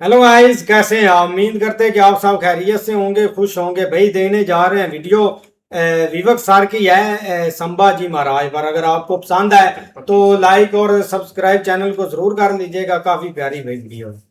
Hello guys, कैसे हैं आप? उम्मीद करते हैं कि आप सब खैरियत से होंगे, खुश होंगे। भाई देने जा रहे हैं वीडियो विवेक सर की है संभाजी महाराज पर। अगर आपको पसंद है तो लाइक और सब्सक्राइब चैनल को जरूर कर लीजिएगा। काफी प्यारी भाई वीडियो है।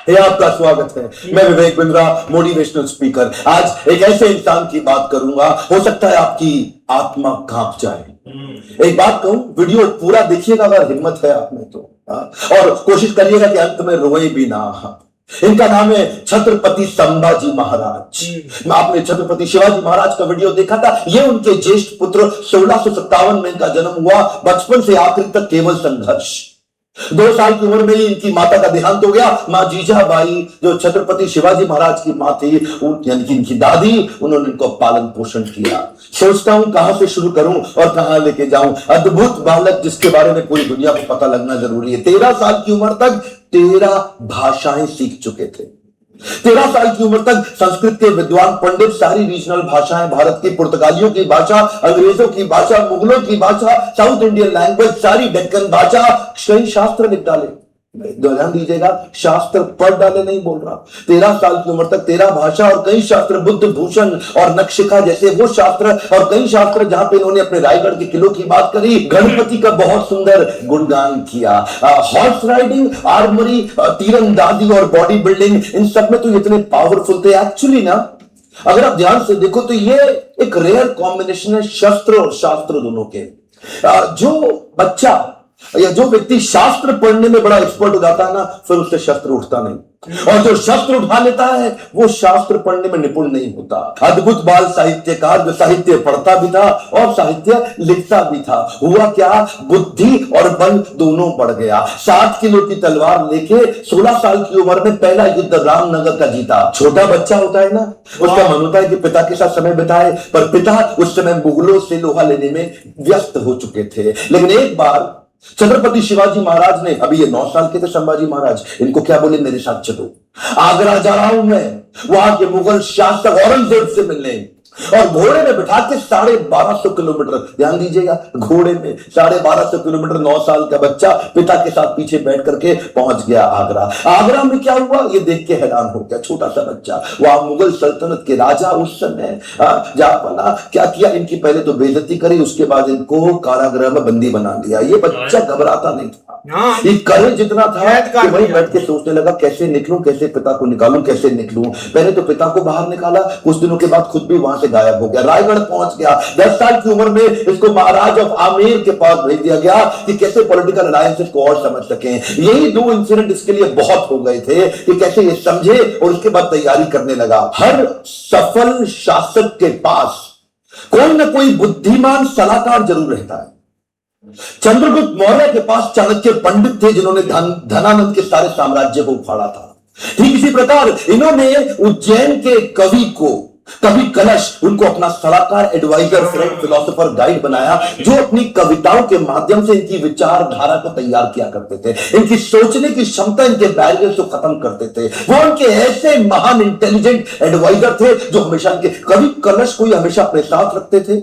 हे आपका स्वागत है। मैं विवेक बिंद्रा, मोटिवेशनल स्पीकर। आज एक ऐसे इंसान की बात करूंगा, हो सकता है आपकी आत्मा कांप जाए। एक बात कहूं, वीडियो पूरा देखिएगा अगर हिम्मत है आप में तो, और कोशिश करिएगा कि अंत में रोए भी ना। इनका नाम है छत्रपति संभाजी महाराज। आपने छत्रपति शिवाजी महाराज का वीडियो देखा था। ये उनके ज्येष्ठ पुत्र 1657 में इनका जन्म हुआ। बचपन से आखिर तक केवल संघर्ष। 2 साल की उम्र में ही इनकी माता का देहांत हो गया। मां जीजाबाई, जो छत्रपति शिवाजी महाराज की मां थी, यानी कि इनकी दादी, उन्होंने इनको पालन पोषण किया। सोचता हूं कहां से शुरू करूं और कहां लेके जाऊं। अद्भुत बालक जिसके बारे में पूरी दुनिया को पता लगना जरूरी है। 13 साल की उम्र तक 13 भाषाएं सीख चुके थे। 13 साल की उम्र तक संस्कृत के विद्वान पंडित सारी रीजनल भाषाएं, भारत की पुर्तगालियों की भाषा, अंग्रेजों की भाषा, मुगलों की भाषा, साउथ इंडियन लैंग्वेज, सारी डेक्कन भाषा, कई शास्त्र लिख डाले। ध्यान दीजिएगा, शास्त्र पढ़ डाले नहीं बोल रहा। 13 साल की उम्र तक 13 भाषा और कई शास्त्र, बुद्ध भूषण और नखशिखा जैसे वो शास्त्र, और कई शास्त्र जहां पे इन्होंने अपने रायगढ़ के किलों की बात करी, गणपति का बहुत सुंदर गुणगान किया। हॉर्स राइडिंग, आर्मरी, तीरंदाजी और बॉडी बिल्डिंग, इन सब में तो इतने पावरफुल थे। एक्चुअली ना, अगर आप ध्यान से देखो तो ये एक रेयर कॉम्बिनेशन है शस्त्र और शास्त्र दोनों के। जो बच्चा या जो व्यक्ति शास्त्र पढ़ने में बड़ा एक्सपर्ट हो जाता है ना, फिर उससे शस्त्र उठता नहीं। और जो शस्त्र उठा लेता है वो शास्त्र पढ़ने में निपुण नहीं होता। अद्भुत बाल साहित्यकार, जो साहित्य पढ़ता भी था और साहित्य लिखता भी था। हुआ क्या, बुद्धि और बल दोनों बढ़ गया। 7 किलो की तलवार लेके 16 साल की उम्र में पहला युद्ध रामनगर का जीता। छोटा बच्चा होता है ना, उसका मन होता है कि पिता के साथ समय बिताए, पर पिता उस समय मुगलों से लोहा लेने में व्यस्त हो चुके थे। लेकिन एक बार छत्रपति शिवाजी महाराज ने, अभी ये 9 साल के थे संभाजी महाराज, इनको क्या बोले, मेरे साथ चलो, आगरा जा रहा हूं मैं वहां के मुगल शासक औरंगजेब से मिलने। और घोड़े में बिठा के 1250 किलोमीटर, ध्यान दीजिएगा, घोड़े में 1250 किलोमीटर 9 साल का बच्चा पिता के साथ पीछे बैठ करके पहुंच गया आगरा। आगरा में क्या हुआ ये देख के हैरान हो गया। छोटा सा बच्चा, वहां मुगल सल्तनत के राजा उस समय जापाना क्या किया, इनकी पहले तो बेइज्जती करी, उसके बाद इनको कारागृह में बंदी बना लिया। ये बच्चा घबराता नहीं था, ये करेज जितना था कि वही बैठ के सोचने लगा, कैसे निकलूं, कैसे पिता को निकालूं, कैसे निकलूं। पहले तो पिता को बाहर निकाला, कुछ दिनों के बाद खुद भी वहां से गायब हो गया, रायगढ़ पहुंच गया। 10 साल की उम्र में इसको महाराज ऑफ आमेर के पास भेज दिया गया कि कैसे पॉलिटिकल अलायंसेस को और समझ सकें। यही 2 इंसिडेंट इसके लिए बहुत हो गए थे कि कैसे ये समझे, और उसके बाद तैयारी करने लगा। हर सफल शासक के पास कोई ना कोई बुद्धिमान सलाहकार जरूर रहता है। चंद्रगुप्त मौर्य के पास चाणक्य पंडित थे, जिन्होंने धनानंद के सारे साम्राज्य को उखाड़ा था। ठीक इसी प्रकार इन्होंने उज्जैन के कवि कलश, उनको अपना सलाहकार, एडवाइजर, फ्रेंड, फिलोसोफर, गाइड बनाया, जो अपनी कविताओं के माध्यम से इनकी विचारधारा को तैयार किया करते थे। इनकी सोचने की क्षमता, इनके बैरियर को खत्म करते थे। वो उनके ऐसे महान इंटेलिजेंट एडवाइजर थे जो हमेशा इनके कवि कलश को हमेशा अपने साथ रखते थे।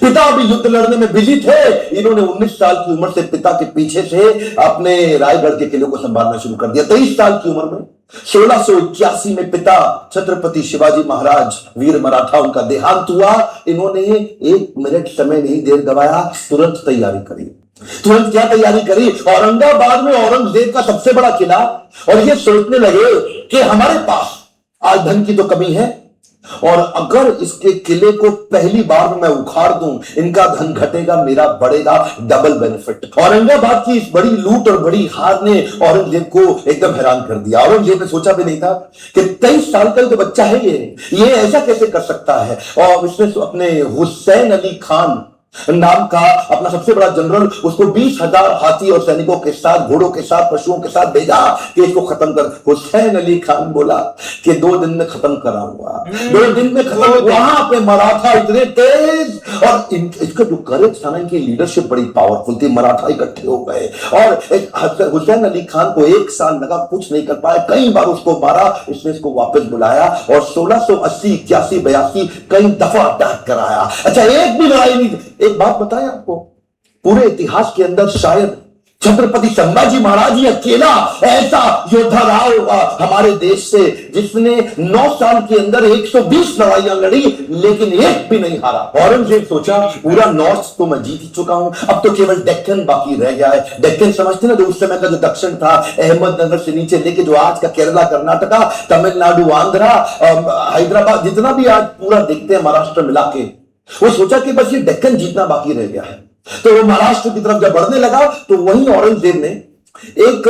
पिता भी युद्ध लड़ने में बिजी थे। इन्होंने 19 साल की उम्र से पिता के पीछे से अपने रायगढ़ के किले को संभालना शुरू कर दिया। 23 साल की उम्र में 1681 में पिता छत्रपति शिवाजी महाराज वीर मराठा, उनका देहांत हुआ। इन्होंने 1 मिनट समय नहीं देर गवाया, तुरंत तैयारी करी। तुरंत क्या तैयारी करी, औरंगाबाद में औरंगजेब का सबसे बड़ा किला, और ये सोचने लगे कि हमारे पास आज धन की तो कमी है, और अगर इसके किले को पहली बार मैं उखाड़ दूं, इनका धन घटेगा, मेरा बढ़ेगा, डबल बेनिफिट। औरंगाबाद की इस बड़ी लूट और बड़ी हार ने औरंगजेब को एकदम हैरान कर दिया। औरंगजेब ने सोचा भी नहीं था कि 23 साल का तो बच्चा है, ये ऐसा कैसे कर सकता है। और इसने अपने हुसैन अली खान नाम का अपना सबसे बड़ा जनरल उसको 20,000 हाथी और सैनिकों के साथ, घोड़ों के साथ, पशुओं के साथ भेजा कि इसको खत्म कर। हुसैन अली खान बोला कि 2 दिन में खत्म कराऊंगा, 2 दिन में खत्म। वहां पे मराठा इतने तेज, और इसका जो करेज था ना, इनकी लीडरशिप बड़ी पावरफुल थी। मराठा इकट्ठे हो गए और हुसैन अली खान को 1 साल लगा, कुछ नहीं कर पाए, कई बार उसको मारा। इसने इसको वापस बुलाया और 1680, 81, 82 कई दफा अटैक कराया। अच्छा, एक भी लड़ाई नहीं। एक बात बताएं आपको, पूरे इतिहास के अंदर शायद छत्रपति संभाजी महाराज ही अकेला ऐसा योद्धा रहा होगा हमारे देश से जिसने 9 साल के अंदर 120 लड़ाइयां लड़ी, लेकिन एक भी नहीं हारा। औरंगजेब सोचा पूरा नॉर्थ तो मैं जीत ही चुका हूं, अब तो केवल डेक्कन बाकी रह गया है। डेक्कन समझते ना, जो उस समय का जो दक्षिण था, अहमदनगर से नीचे लेके जो आज का केरला, कर्नाटका, तमिलनाडु, आंध्रा, हैदराबाद, जितना भी आज पूरा देखते हैं महाराष्ट्र मिला के, वो सोचा कि बस ये डेक्कन जीतना बाकी रह गया है। तो वो महाराष्ट्र की तरफ जब बढ़ने लगा तो वहीं औरंगजेब ने एक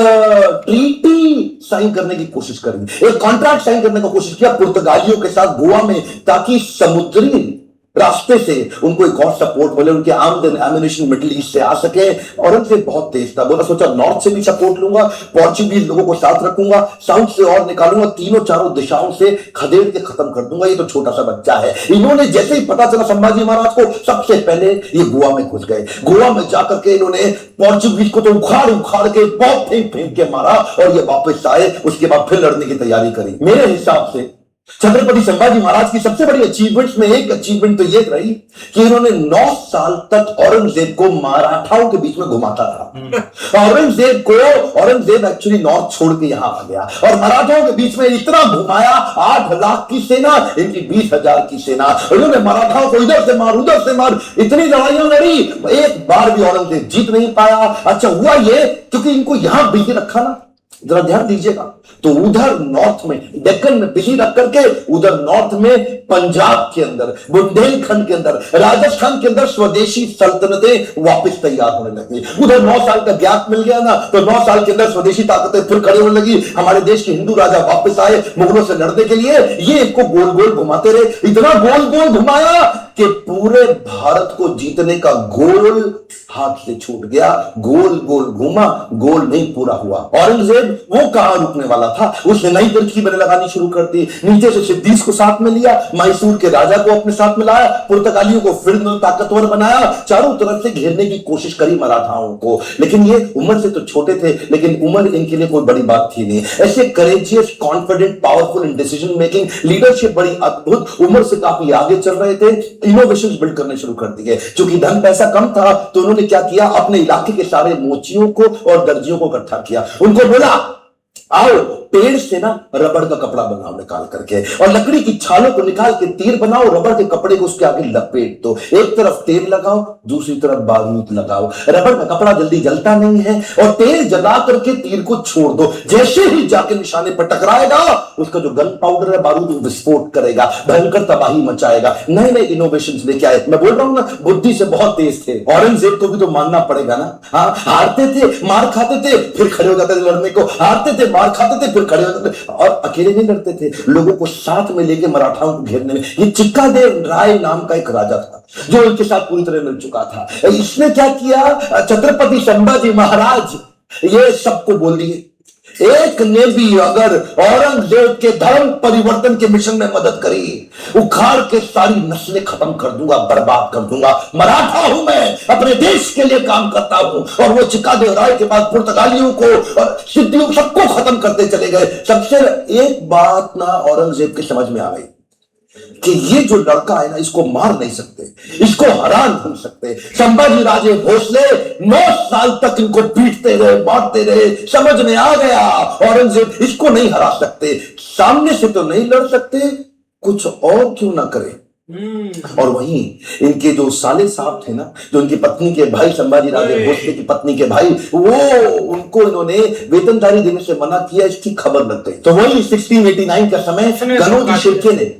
ट्रीटी साइन करने की कोशिश करी, एक कॉन्ट्रैक्ट साइन करने की कोशिश किया पुर्तगालियों के साथ गोवा में, ताकि समुद्री रास्ते से उनको एक और सपोर्ट मिले, उनके आमदन एमिनेशन मिडिल ईस्ट से आ सके। औरंगजेब बहुत तेज था, बोला सोचा नॉर्थ से भी सपोर्ट लूंगा, पोर्चुगीज लोगों को साथ रखूंगा, साउथ से और निकालूंगा, तीनों चारों दिशाओं से खदेड़ के खत्म कर दूंगा। ये तो छोटा सा बच्चा है। इन्होंने जैसे ही पता चला संभाजी महाराज को, सबसे पहले ये गोवा में घुस गए। गोवा में जाकर के इन्होंने पोर्चुगीज को तो उखाड़ उखाड़ के बहुत फेंक फेंक के मारा और ये वापस आए। उसके बाद फिर लड़ने की तैयारी करी। मेरे हिसाब से छत्रपति संभाजी महाराज की सबसे बड़ी अचीवमेंट्स में एक अचीवमेंट तो ये रही कि इन्होंने 9 साल तक औरंगजेब को मराठाओं के बीच में घुमाता रहा। औरंगजेब एक्चुअली नॉर्थ छोड़ के यहां आ गया और मराठाओं के बीच में इतना घुमाया, 8 लाख की सेना, इनकी 20,000 की सेना। इन्होंने मराठाओं को इधर से मार, उधर से मार, इतनी लड़ाइयां लड़ी, एक बार भी औरंगजेब जीत नहीं पाया। अच्छा हुआ ये क्योंकि इनको यहां बिजी रखा ना, जरा ध्यान दीजिएगा, तो उधर नॉर्थ में डेक्कन में बिजी रख करके, उधर नॉर्थ में पंजाब के अंदर, बुंदेलखंड के अंदर, राजस्थान के अंदर स्वदेशी सल्तनतें वापस तैयार होने लगी। उधर 9 साल का गैप मिल गया ना, तो 9 साल के अंदर स्वदेशी ताकतें फिर खड़ी होने लगी। हमारे देश के हिंदू राजा वापस आए मुगलों से लड़ने के लिए। ये इनको गोल गोल घुमाते रहे, इतना गोल गोल घुमाया कि पूरे भारत को जीतने का गोल हाथ से छूट गया। गोल गोल घूमा, गोल नहीं पूरा हुआ। औरंगजेब वो कहां रुकने वाला था, उसने नई तरकीबें लगानी शुरू कर दी। नीचे से सिद्दीस को साथ में लिया, मैसूर के राजा को अपने साथ में लाया, पुर्तगालियों को फिर ताकतवर बनाया, चारों तरफ से घेरने की कोशिश करी मराठाओं को। लेकिन ये उम्र से तो छोटे थे, लेकिन उम्र इनके लिए कोई बड़ी बात थी नहीं। ऐसे courageous, confident, powerful in decision making, leadership बड़ी अद्भुत, उम्र से काफी आगे चल रहे थे। इनोवेशन बिल्ड करने शुरू कर दिए। क्योंकि धन पैसा कम था तो उन्होंने क्या किया, अपने इलाके के सारे मोचियों को और दर्जियों को इकट्ठा किया। उनको बोला आओ पेड़ से ना रबड़ का कपड़ा बनाओ निकाल करके, और लकड़ी की छालों को निकाल के तीर बनाओ, रबड़ के कपड़े को उसके आगे लपेट दो, एक तरफ तेल लगाओ, दूसरी तरफ बारूद लगाओ। रबड़ का कपड़ा जल्दी जलता नहीं है, और तेल जला करके तीर को छोड़ दो, जैसे ही जाके निशाने पर टकराएगा उसका जो गन पाउडर है, बारूद, विस्फोट करेगा, भयंकर तबाही मचाएगा। नए नए इनोवेशंस लेके आए। मैं बोल रहा हूं ना, बुद्धि से बहुत तेज थे। औरंगजेब को भी तो मानना पड़ेगा ना। हाँ, हारते थे, मार खाते थे, फिर खड़े हो जाते थे लड़ने को, हारते थे, मार खाते थे, फिर खड़े हो जाते थे, और अकेले नहीं लड़ते थे, लोगों को साथ में लेके मराठाओं को घेरने में। ये चिक्कादेव राय नाम का एक राजा था जो इनके साथ पूरी तरह मिल चुका था। इसने क्या किया, छत्रपति संभाजी महाराज ये सबको बोल दिए, एक ने भी अगर औरंगजेब के धर्म परिवर्तन के मिशन में मदद करी, उखाड़ के सारी नस्लें खत्म कर दूंगा, बर्बाद कर दूंगा। मराठा हूं मैं, अपने देश के लिए काम करता हूं। और वो चिक्कादेव राय के बाद पुर्तगालियों को और सिद्धियों सबको खत्म करते चले गए। सबसे एक बात ना औरंगजेब के समझ में आ गई कि ये जो लड़का है ना, इसको मार नहीं सकते, इसको हरा नहीं सकते। संभाजी राजे भोसले 9 साल तक इनको पीटते रहे, मारते रहे। समझ में आ गया औरंगजेब इसको नहीं हरा सकते, सामने से तो नहीं लड़ सकते, कुछ और क्यों ना करे। और वहीं इनके जो साले साहब थे ना, जो इनकी पत्नी के भाई, संभाजी राजे भोसले की पत्नी के भाई, वो उनको इन्होंने वेतनदारी देने से मना किया। इसकी खबर लग गई। तो वही 1689 का समय कनौजी शिर्के ने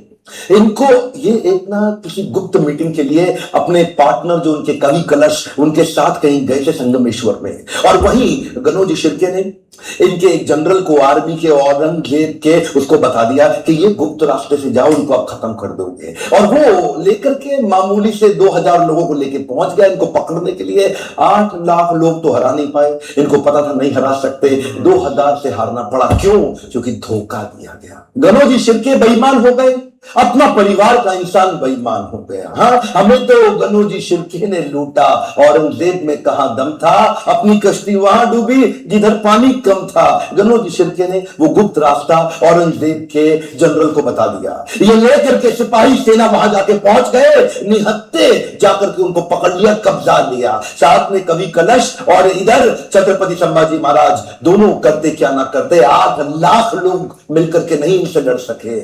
इनको ये एक ना किसी गुप्त मीटिंग के लिए अपने पार्टनर जो उनके कवि कलश उनके साथ कहीं गए थे संगमेश्वर में, और वहीं गनोजी शिर्के ने इनके एक जनरल को आर्मी के औरंगजेब के उसको बता दिया कि ये गुप्त रास्ते से जाओ, इनको आप खत्म कर दोगे। और वो लेकर के मामूली से 2000 लोगों को लेके पहुंच गया इनको पकड़ने के लिए। 8 लाख लोग तो हरा नहीं पाए, इनको पता था नहीं हरा सकते, 2000 से हारना पड़ा। क्यों? क्योंकि धोखा दिया गया। गनोजी शिर्के बेईमान हो गए, अपना परिवार का इंसान बेईमान हो गया। हाँ, हमें तो गनोजी शिर्के ने लूटा, औरंगजेब में कहां दम था, अपनी कश्ती वहां डूबी जिधर पानी कम था। गनोजी शिर्के ने वो गुप्त रास्ता औरंगजेब के जनरल को बता दिया। ये लेकर के सिपाही सेना वहां जाके पहुंच गए, निहत्ते जाकर के उनको पकड़ लिया, कब्जा लिया। साथ में कवि कलश और इधर छत्रपति संभाजी महाराज, दोनों करते क्या ना करते। 8 लाख लोग मिलकर के नहीं इनसे लड़ सके।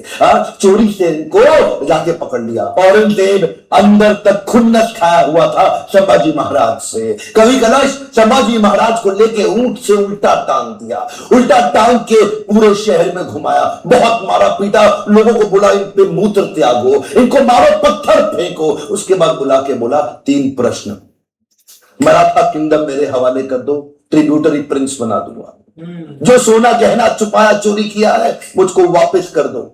चोरी से इनको जाके पकड़ लिया। औरंगजेब अंदर तक खुन्नस खाया हुआ था संभाजी महाराज से। कवि कलश संभाजी महाराज को लेके ऊंट से उल्टा टांग दिया, उल्टा टांग के पूरे शहर में घुमाया, बहुत मारा पीटा, लोगों को बोला इन पे मूत्र त्यागो, इनको मारो, पत्थर फेंको। उसके बाद बुला के बोला 3 प्रश्न, मराठा किंगडम मेरे हवाले कर दो, ट्रिब्यूटरी प्रिंस बना दूंगा, जो सोना गहना छुपाया चोरी किया है मुझको वापस कर दो,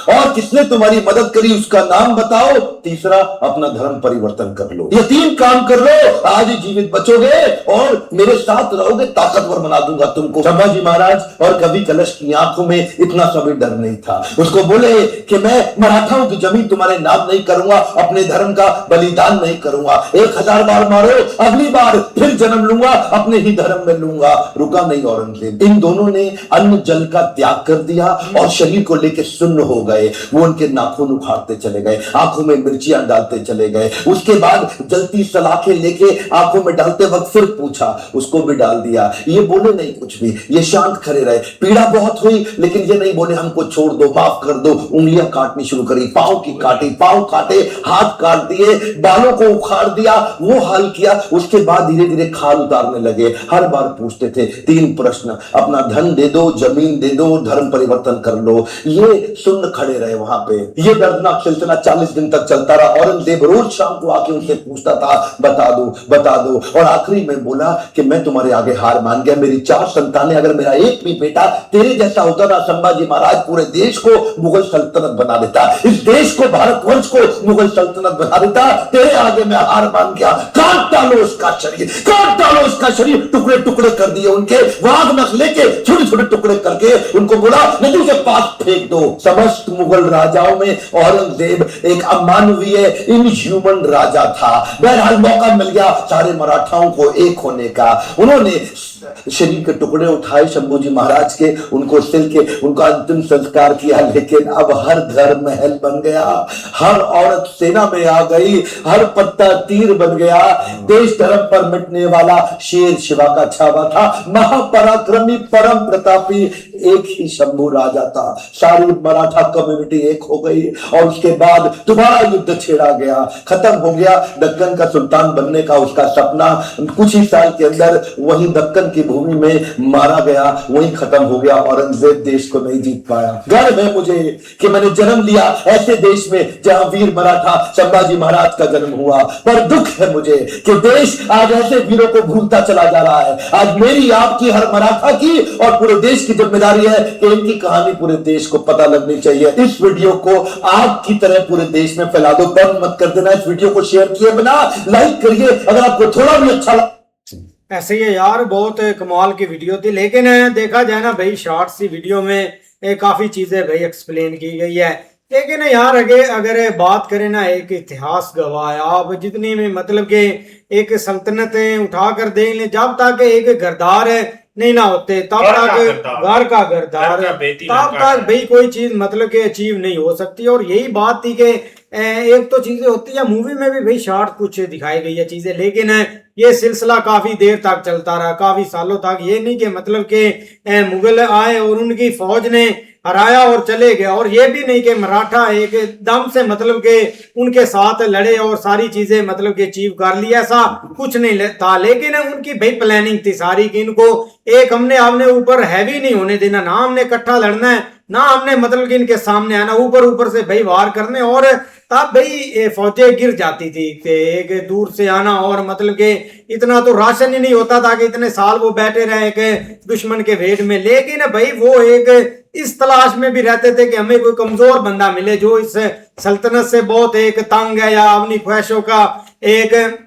और किसने तुम्हारी मदद करी उसका नाम बताओ, तीसरा अपना धर्म परिवर्तन कर लो। ये 3 काम कर लो, आज ही जीवित बचोगे और मेरे साथ रहोगे, ताकतवर बना दूंगा तुमको। संभाजी महाराज और कवि कलश की आंखों में इतना सा भी डर नहीं था। उसको बोले कि मैं मराठाओं की जमीन तुम्हारे नाम नहीं करूंगा, अपने धर्म का बलिदान नहीं करूंगा, 1000 बार मारो, अगली बार फिर जन्म लूंगा, अपने ही धर्म में लूंगा। रुका नहीं औरंगजेब। इन दोनों ने अन्न जल का त्याग कर दिया और शरीर को लेकर सुन्न हो गए। वो उनके नाखून उखाड़ते चले गए, आंखों में मिर्चियां डालते चले गए। उसके बाद जलती सलाखें लेके आंखों में डालते वक्त फिर पूछा, उसको भी डाल दिया। ये बोले नहीं कुछ भी, ये शांत खड़े रहे। पीड़ा बहुत हुई लेकिन ये नहीं बोले हमको छोड़ दो, माफ कर दो। उंगलियां काटनी शुरू करी, पांव की काटी, पांव काटे, हाथ काट दिए, बालों को उखाड़ दिया, वो हाल किया। उसके बाद धीरे धीरे खाल उतारने लगे। हर बार पूछते थे 3 प्रश्न, अपना धन दे दो, जमीन दे दो, धर्म परिवर्तन कर लो। ये सुन खड़े रहे वहां पे। ये दर्दनाक सिलसिला 40 दिन तक चलता रहा। औरंगजेब रोज शाम को आके उनसे पूछता था बता दो बता दो, और आखिरी में बोला कि मैं तुम्हारे आगे हार मान गया, मेरी 4 संतानें, अगर मेरा एक भी बेटा तेरे जैसा होता ना संभाजी महाराज, पूरे देश को मुगल सल्तनत बना देता, इस देश को, भारतवर्ष को मुगल सल्तनत बना देता। तेरे आगे मैं हार मान गया। काट डालो उसका शरीर, काट डालो उसका शरीर। टुकड़े टुकड़े कर दिए उनके, वाघ नख लेके छोटे छोटे टुकड़े करके उनको बोला नदी के पास फेंक दो। समस्त मुगल राजाओं में औरंगजेब एक अमानवीय इनह्यूमन राजा था। बहरहाल मौका मिल गया सारे मराठाओं को एक होने का। उन्होंने शरीर के टुकड़े उठाए शंभूजी महाराज के, उनको सिल के उनका अंतिम संस्कार किया। लेकिन अब हर घर महल बन गया, हर औरत सेना में आ गई, हर पत्ता तीर बन गया। देश धर्म पर मिटने वाला शेर शिवा का छावा था। महापराक्रमी परम प्रतापी एक ही शंभू राजा था। सारी मराठा कम्युनिटी एक हो गई और उसके बाद दोबारा युद्ध छेड़ा गया, खत्म हो गया। दक्कन का सुल्तान बनने का उसका सपना कुछ ही साल के अंदर वही दक्कन की भूमि में मारा गया, वही खत्म हो गया। औरंगजेब देश को नहीं जीत पाया। गर्व है मुझे कि मैंने जन्म लिया ऐसे देश में जहां वीर मराठा संभाजी महाराज का जन्म हुआ, पर दुख है मुझे कि देश आज ऐसे वीरों को भूलता चला जा रहा है। आज मेरी, आपकी, हर मराठा की और पूरे देश की जिम्मेदारी है कि इनकी कहानी पूरे देश को पता लगनी चाहिए। इस वीडियो को आग की तरह पूरे देश में फैला दो, बंद मत कर देना। इस वीडियो को शेयर किए बिना लाइक करिए अगर आपको थोड़ा भी अच्छा लगा। ऐसे ही यार बहुत कमाल की वीडियो थी, लेकिन देखा जाए ना भाई शॉर्ट सी वीडियो में काफी चीजें भाई एक्सप्लेन की गई है। लेकिन यार अगर बात करें ना, एक इतिहास गवाह है। आप जितनी भी मतलब के एक सल्तनतें उठा कर देख लें, जब तक एक गरदार नहीं ना होते तब तक घर का गरदार, तब तक भाई कोई चीज मतलब के अचीव नहीं हो सकती। और यही बात थी कि एक तो चीजें होती है, मूवी में भी भाई शॉर्ट कुछ दिखाई गई है चीजें, लेकिन ये सिलसिला काफी देर तक चलता रहा, काफी सालों तक। ये नहीं कि मतलब के मुगल आए और उनकी फौज ने हराया और चले गए, और ये भी नहीं कि मराठा एकदम से मतलब के उनके साथ लड़े और सारी चीजें मतलब के अचीव कर ली, ऐसा कुछ नहीं था। लेकिन उनकी भाई प्लानिंग थी सारी कि इनको एक हमने ऊपर हैवी नहीं होने देना, ना हमने इकट्ठा लड़ना है, ना हमने मतलब कि इनके सामने आना, ऊपर ऊपर से भाई वार करने, और तब भाई ये फौजें गिर जाती थी कि एक दूर से आना, और मतलब कि इतना तो राशन ही नहीं होता था कि इतने साल वो बैठे रहे कि दुश्मन के भेद में। लेकिन भाई वो एक इस तलाश में भी रहते थे कि हमें कोई कमजोर बंदा मिले जो इस सल्तनत से बहुत एक तंग है या अपनी ख्वाहिशों का एक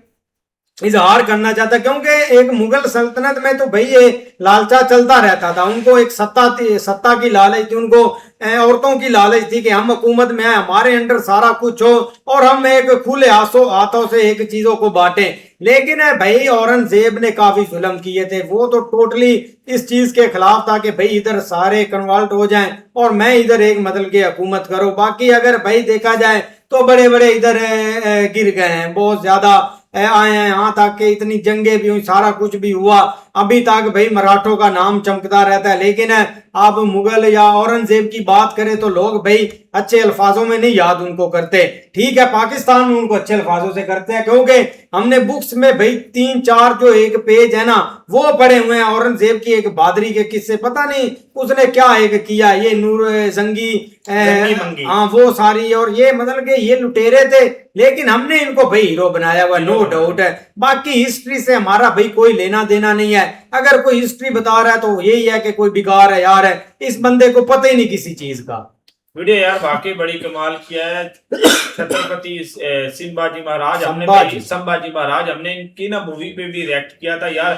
इजहार करना चाहता, क्योंकि एक मुगल सल्तनत में तो भाई ये लालचा चलता रहता था। उनको एक सत्ता की लालच थी, उनको औरतों की लालच थी कि हम हुकूमत में आए, हमारे अंडर सारा कुछ हो और हम एक खुले हाथों से एक चीजों को बांटे। लेकिन भाई औरंगजेब ने काफी जुल्म किए थे, वो तो टोटली इस चीज के खिलाफ था कि भाई इधर सारे कन्वर्ट हो जाएं और मैं इधर एक मतलब की हुकूमत करूं। बाकी अगर भाई देखा जाए तो बड़े बड़े इधर गिर गए हैं, बहुत ज्यादा आए हैं, यहाँ तक कि इतनी जंगे भी हुई, सारा कुछ भी हुआ, अभी तक भाई मराठों का नाम चमकता रहता है। लेकिन आप मुगल या औरंगजेब की बात करें तो लोग भाई अच्छे अल्फाजों में नहीं याद उनको करते। ठीक है, पाकिस्तान में उनको अच्छे अल्फाजों से करते हैं, क्योंकि हमने बुक्स में भाई 3-4 जो एक पेज है ना वो पढ़े हुए हैं औरंगजेब की एक बहादुरी के किस्से, पता नहीं उसने क्या एक किया, ये नूर जंगी हाँ वो सारी, और ये मतलब कि ये लुटेरे थे, लेकिन हमने इनको भाई हीरो बनाया हुआ, नो डाउट है। बाकी हिस्ट्री से हमारा भाई कोई लेना देना नहीं है। अगर कोई हिस्ट्री बता रहा है तो यही है कि कोई बिगाड़ है यार, है इस बंदे को पता ही नहीं किसी चीज का। वीडियो यार वाकई बड़ी कमाल किया है। छत्रपति संभाजी महाराज हमने इनकी ना मूवी पे भी रिएक्ट किया था यार,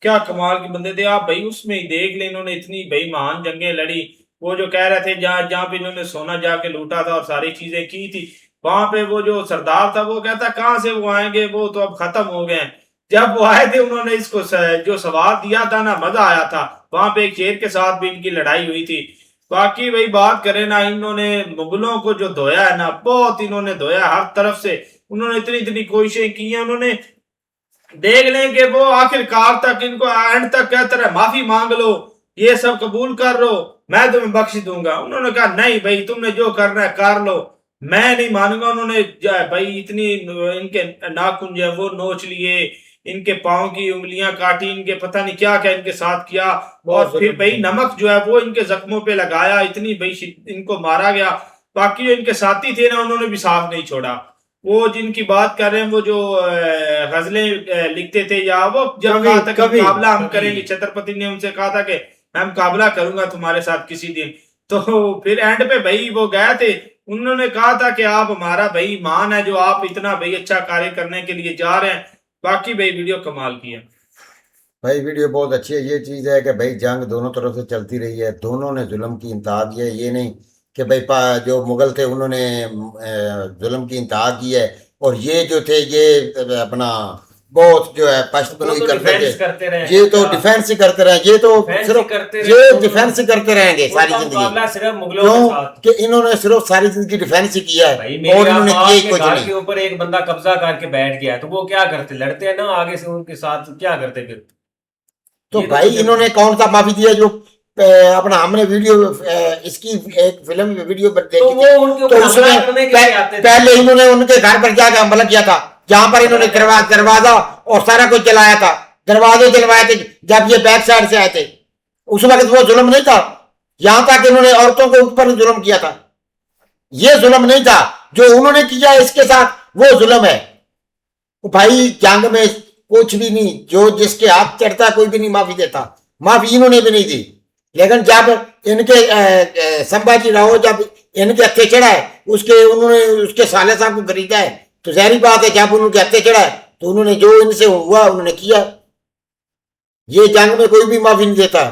क्या कमाल के बंदे थे आप भाई। उसमें ही देख ले इन्होंने इतनी भाई महान जंगें लड़ी। वो जो कह रहे थे जहाँ जहाँ पे इन्होंने सोना जाके लूटा था और सारी चीजें की थी, वहां पे वो जो सरदार था वो कहता कहाँ से वो आएंगे, वो तो अब खत्म हो गए हैं। जब वो आए थे उन्होंने इसको जो सवार दिया था ना, मजा आया था। वहां पे एक शेर के साथ भी इनकी लड़ाई हुई थी। बाकी भाई बात करें ना, इन्होंने मुगलों को जो धोया है ना, बहुत इन्होंने धोया हर तरफ से। उन्होंने इतनी इतनी कोशिशें की हैं, उन्होंने देख लें कि वो आखिरकार तक इनको एंड तक कहते रहे माफी मांग लो, ये सब कबूल कर लो, मैं तुम्हें बख्श दूंगा। उन्होंने कहा नहीं भाई तुमने जो करना है कर लो, मैं नहीं मानूंगा। उन्होंने भाई इतनी इनके नाखून जो है वो नोच लिए, इनके पांव की उंगलियां काटी, इनके पता नहीं क्या क्या इनके साथ किया, और फिर भाई नमक जो है वो इनके जख्मों पे लगाया, इतनी भाई इनको मारा गया। बाकी जो इनके साथी थे ना उन्होंने भी साथ नहीं छोड़ा। वो जिनकी बात कर रहे हैं वो जो गजलें लिखते थे, या वो जब कहा था कि मुकाबला हम करेंगे, छत्रपति ने उनसे कहा था कि मैं मुकाबला करूंगा तुम्हारे साथ किसी दिन। तो फिर एंड पे भाई वो गए थे, उन्होंने कहा था कि आप हमारा भाई मान है जो आप इतना भाई अच्छा कार्य करने के लिए जा रहे हैं। बाकी भाई वीडियो कमाल की है भाई, वीडियो बहुत अच्छी है। ये चीज़ है कि भाई जंग दोनों तरफ से चलती रही है, दोनों ने जुल्म की इंतहा की है। ये नहीं कि भाई जो मुगल थे उन्होंने जुल्म की इंतहा की है, और ये जो थे ये अपना बहुत जो है पश्तपनूई करते थे, ये तो डिफेंस ही करते रहे, ये तो सिर्फ ये डिफेंस ही करते रहेंगे सारी जिंदगी। सिर्फ मुगलों क्यों के साथ कि इन्होंने सिर्फ सारी जिंदगी डिफेंस ही किया है और इन्होंने किया ही कुछ नहीं। के ऊपर एक बंदा कब्जा करके बैठ गया तो वो क्या करते, लड़ते हैं ना आगे से उनके साथ, क्या करते फिर। तो भाई इन्होंने कौन सा माफी दिया जो अपना हमने वीडियो इसकी एक फिल्म वीडियो पर देखी तो वो उनके तो उसमें पहले इन्होंने उनके घर पर जाकर हमला किया था, जहां पर इन्होंने दरवाजा और सारा कुछ जलाया था, दरवाजे जलवाए थे जब ये बैक साइड से आए थे। उस वक्त वो जुल्म नहीं था, यहां तक इन्होंने औरतों के ऊपर जुल्म किया था। ये जुल्म नहीं था जो उन्होंने किया इसके साथ, वो जुल्म है। भाई जंग में कुछ भी नहीं, जो जिसके हाथ चढ़ता कोई भी नहीं माफी देता, माफी इन्होंने भी नहीं दी। लेकिन जब इनके संभाजी राव जब इनके हत्थे चढ़ा है, उन्होंने उसके साले साहब को खरीदा है, तो जाहिर बात है जब उनके हत्थे चढ़ा है तो उन्होंने जो इनसे हुआ उन्होंने किया। ये जंग में कोई भी माफी नहीं देता।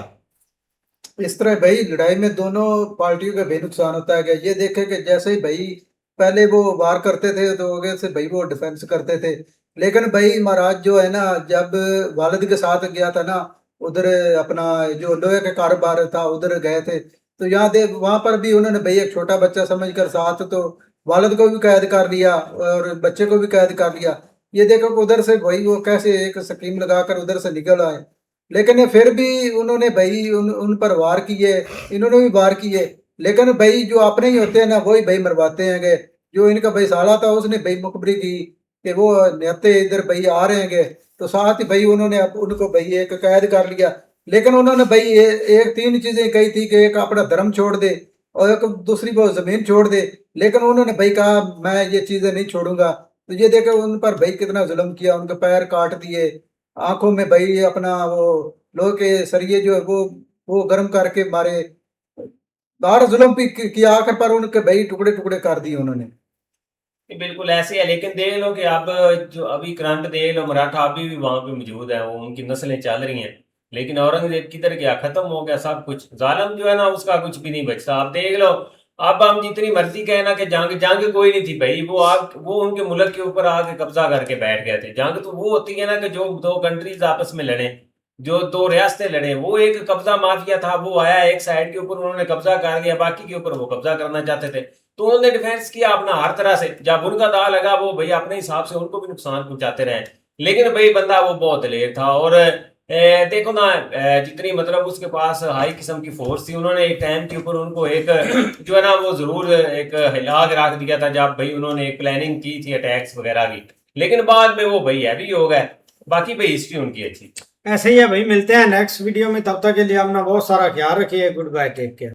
इस तरह भाई लड़ाई में दोनों पार्टियों का भी नुकसान होता है। ये देखे कि जैसे ही भाई पहले वो वार करते थे तो आगे से भाई वो डिफेंस करते थे, लेकिन भाई महाराज जो है ना जब वालिद के साथ गया था ना उधर अपना जो लोहे का कारोबार था उधर गए थे, तो यहाँ दे वहां पर भी उन्होंने भाई एक छोटा बच्चा समझकर साथ तो वालिद को भी कैद कर लिया और बच्चे को भी कैद कर लिया। ये देखो उधर से भाई वो कैसे एक स्कीम लगाकर उधर से निकल आए, लेकिन फिर भी उन्होंने भाई उन पर वार किए, इन्होंने भी वार किए, लेकिन भाई जो अपने ही होते हैं ना वही भाई मरवाते हैं। जो इनका भाई साला था उसने भाई मुखबरी की कि वो नेते इधर भाई आ रहे हैं, तो साथ ही भाई उन्होंने उनको भाई एक कैद कर लिया। लेकिन उन्होंने भाई एक 3 चीजें कही थी कि एक अपना धर्म छोड़ दे, और एक दूसरी वो जमीन छोड़ दे, लेकिन उन्होंने भाई कहा मैं ये चीजें नहीं छोड़ूंगा। तो ये देखे उन पर भाई कितना जुल्म किया, उनके पैर काट दिए, आंखों में भाई अपना वो लोहे के सरिये जो है वो गर्म करके मारे, बाहर जुल्म भी किया, आखिर पर उनके भाई टुकड़े टुकड़े कर दिए उन्होंने। ये बिल्कुल ऐसे है, लेकिन देख लो कि अब जो अभी करंट देख लो, मराठा अभी भी वहां पे मौजूद है, वो उनकी नस्लें चल रही हैं। लेकिन औरंगजेब किधर गया, खत्म हो गया सब कुछ, जालिम जो है ना उसका कुछ भी नहीं बचता। आप देख लो, अब हम जितनी मर्जी कहे ना कि जंग जंग कोई नहीं थी भाई, वो उनके मुल्क के ऊपर आके कब्जा करके बैठ गए थे। जंग तो वो होती है ना कि जो दो कंट्रीज आपस में लड़े, जो दो रियासतें लड़े, वो एक कब्जा माफिया था, वो आया एक साइड के ऊपर उन्होंने कब्जा कर लिया, बाकी के ऊपर वो कब्जा करना चाहते थे, तो उन्होंने डिफेंस किया अपना हर तरह से। जब उनका दाव लगा वो भाई अपने हिसाब से उनको भी नुकसान पहुंचाते रहे। लेकिन भाई बंदा वो बहुत दिलेर था, और देखो ना, जितनी मतलब उसके पास हाई किस्म की फोर्स थी, उन्होंने एक टाइम के ऊपर उनको एक जो है ना वो जरूर एक हिला के रख दिया था, जब भाई उन्होंने एक प्लानिंग की थी अटैक्स वगैरह की। लेकिन बाद में वो भाई हैवी हो गए। बाकी भाई हिस्ट्री उनकी अच्छी। ऐसे ही है भाई, मिलते हैं नेक्स्ट वीडियो में, तब तक के लिए अपना बहुत सारा ख्याल रखिए। Good bye, take care.